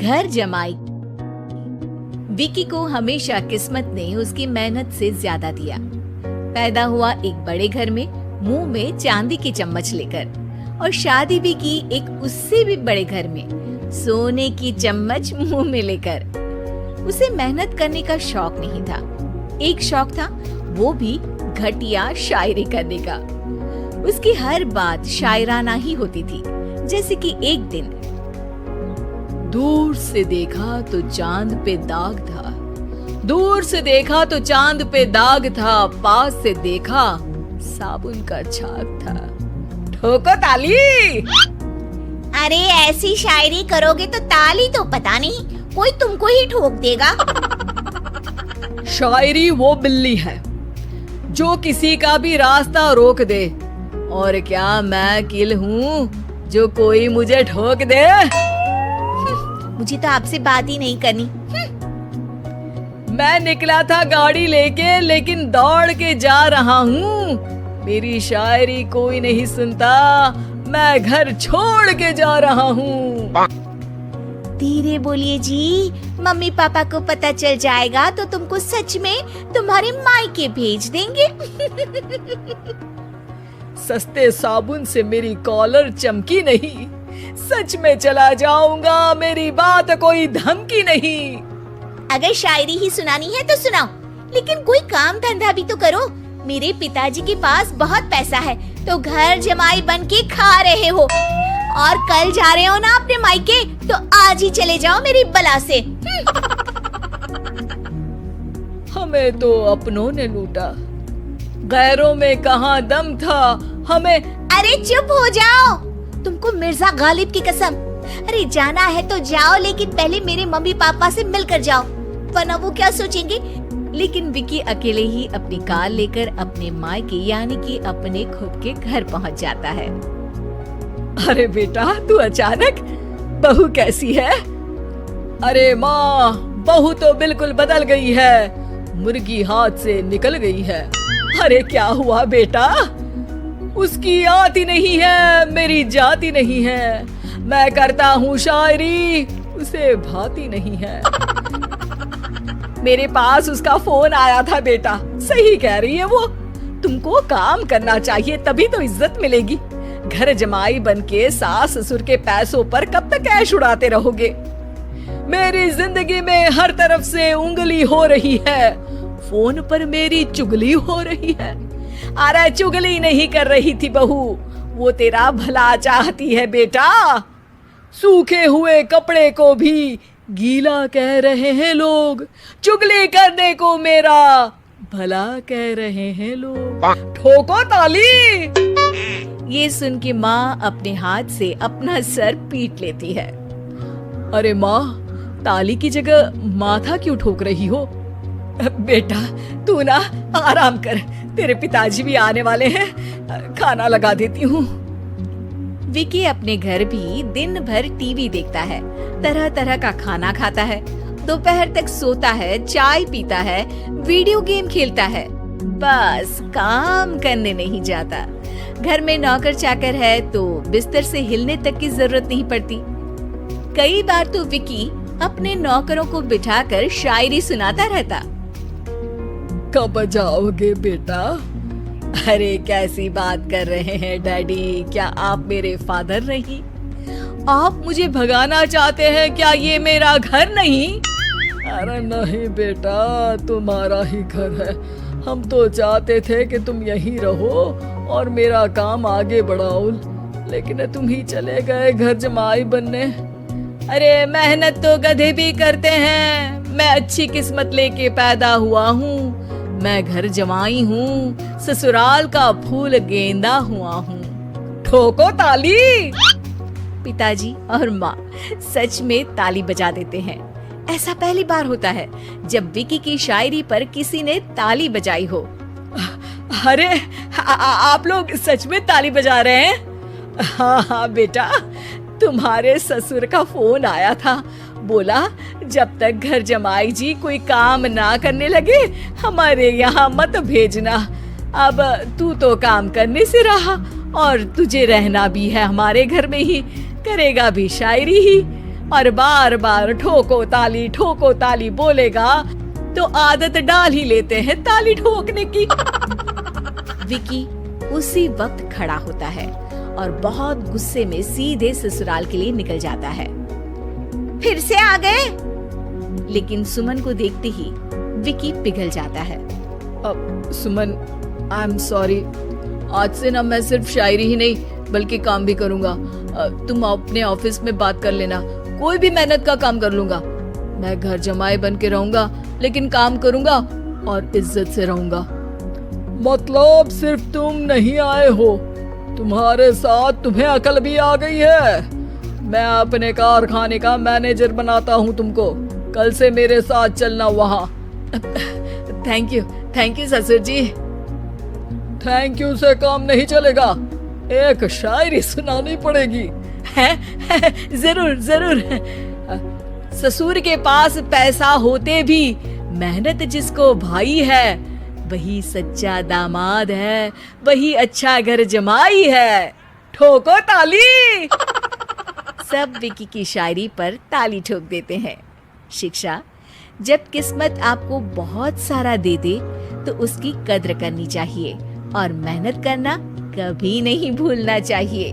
घर जमाई। विकी को हमेशा किस्मत ने उसकी मेहनत से ज्यादा दिया। पैदा हुआ एक बड़े घर में, मुंह में चांदी की चम्मच लेकर, और शादी भी की एक उससे भी बड़े घर में, सोने की चम्मच मुंह में लेकर। उसे मेहनत करने का शौक नहीं था, एक शौक था, वो भी घटिया शायरी करने का। उसकी हर बात शायराना ही होती थी। जैसे कि एक दिन, दूर से देखा तो चांद पे दाग था, दूर से देखा तो चांद पे दाग था, पास से देखा साबुन का छाग था। ठोको ताली। अरे ऐसी शायरी करोगे तो ताली तो पता नहीं, कोई तुमको ही ठोक देगा। शायरी वो बिल्ली है जो किसी का भी रास्ता रोक दे, और क्या मैं किल हूँ जो कोई मुझे ठोक दे। मुझे तो आपसे बात ही नहीं करनी। मैं निकला था गाड़ी लेके, लेकिन दौड़ के जा रहा हूँ। मेरी शायरी कोई नहीं सुनता, मैं घर छोड़ के जा रहा हूँ। धीरे बोलिए जी, मम्मी पापा को पता चल जाएगा तो तुमको सच में तुम्हारे मायके भेज देंगे। सस्ते साबुन से मेरी कॉलर चमकी नहीं, सच में चला जाऊंगा, मेरी बात कोई धमकी नहीं। अगर शायरी ही सुनानी है तो सुनाओ, लेकिन कोई काम धंधा भी तो करो। मेरे पिताजी के पास बहुत पैसा है, तो घर जमाई बन के खा रहे हो, और कल जा रहे हो ना अपने मायके, तो आज ही चले जाओ मेरी बला से। हमें तो अपनों ने लूटा, गैरों में कहाँ दम था हमें। अरे चुप हो जाओ, तुमको मिर्जा गालिब की कसम। अरे जाना है तो जाओ, लेकिन पहले मेरे मम्मी पापा से मिलकर जाओ, वरना वो क्या सोचेंगे। लेकिन विकी अकेले ही अपनी कार लेकर अपने मायके यानी कि अपने खुद के घर पहुंच जाता है। अरे बेटा, तू अचानक, बहू कैसी है? अरे माँ, बहू तो बिल्कुल बदल गई है, मुर्गी हाथ से निकल गई है। अरे क्या हुआ बेटा? उसकी आती नहीं है, मेरी जाती नहीं है, मैं करता हूँ शायरी, उसे भाती नहीं है। मेरे पास उसका फोन आया था बेटा, सही कह रही है वो, तुमको काम करना चाहिए तभी तो इज्जत मिलेगी। घर जमाई बनके सास ससुर के पैसों पर कब तक ऐश उड़ाते रहोगे? मेरी जिंदगी में हर तरफ से उंगली हो रही है, फोन पर मेरी चुगली हो रही है। अरे चुगली नहीं कर रही थी बहू, वो तेरा भला चाहती है बेटा। सूखे हुए कपड़े को भी गीला कह रहे हैं लोग, चुगली करने को मेरा भला कह रहे हैं लोग। ठोको ताली। ये सुन के माँ अपने हाथ से अपना सर पीट लेती है। अरे माँ, ताली की जगह माथा क्यों ठोक रही हो? बेटा तू ना आराम कर, तेरे पिताजी भी आने वाले हैं, खाना लगा देती हूँ। विकी अपने घर भी दिन भर टीवी देखता है, तरह तरह का खाना खाता है, दोपहर तक सोता है, चाय पीता है, वीडियो गेम खेलता है, बस काम करने नहीं जाता। घर में नौकर चाकर है तो बिस्तर से हिलने तक की जरूरत नहीं पड़ती। कई बार तो विकी अपने नौकरों को बिठाकर शायरी सुनाता रहता। कब जाओगे बेटा? अरे कैसी बात कर रहे हैं डैडी, क्या आप मेरे फादर नहीं? आप मुझे भगाना चाहते हैं क्या? ये मेरा घर नहीं। अरे नहीं बेटा, तुम्हारा ही घर है, हम तो चाहते थे कि तुम यहीं रहो और मेरा काम आगे बढ़ाओ, लेकिन तुम ही चले गए घर जमाई बनने। अरे मेहनत तो गधे भी करते हैं, मैं अच्छी किस्मत लेके पैदा हुआ हूँ, मैं घर जमाई हूँ, ससुराल का फूल गेंदा हुआ हूँ। ठोको ताली। पिताजी और माँ सच में ताली बजा देते हैं। ऐसा पहली बार होता है जब विकी की शायरी पर किसी ने ताली बजाई हो। अरे आप लोग सच में ताली बजा रहे हैं? हाँ बेटा, तुम्हारे ससुर का फोन आया था, बोला जब तक घर जमाई जी कोई काम ना करने लगे हमारे यहाँ मत भेजना। अब तू तो काम करने से रहा और तुझे रहना भी है हमारे घर में ही, करेगा भी शायरी ही, और बार बार ठोको ताली बोलेगा तो आदत डाल ही लेते हैं ताली ठोकने की। विकी उसी वक्त खड़ा होता है और बहुत गुस्से में सीधे ससुराल के लिए निकल जाता है। फिर से आ गए? लेकिन सुमन को देखते ही विकी पिघल जाता है। अब सुमन, आई एम सॉरी, आज से ना मैं सिर्फ शायरी ही नहीं बल्कि काम भी करूंगा। तुम अपने ऑफिस में बात कर लेना, कोई भी मेहनत का काम कर लूंगा। मैं घर जमाई बन के रहूंगा लेकिन काम करूंगा और इज्जत से रहूंगा। मतलब सिर्फ तुम नहीं आए हो, तुम्हारे साथ तुम्हें अकल भी आ गई है। मैं अपने कारखाने का मैनेजर बनाता हूँ तुमको, कल से मेरे साथ चलना वहाँ। थैंक यू ससुर जी। थैंक यू से काम नहीं चलेगा, एक शायरी सुनानी पड़ेगी। है जरूर। ससुर के पास पैसा होते भी मेहनत जिसको भाई है, वही सच्चा दामाद है, वही अच्छा घर जमाई है। ठोको ताली। सब विकी की शायरी पर ताली ठोक देते हैं। शिक्षा: जब किस्मत आपको बहुत सारा दे दे तो उसकी कद्र करनी चाहिए और मेहनत करना कभी नहीं भूलना चाहिए।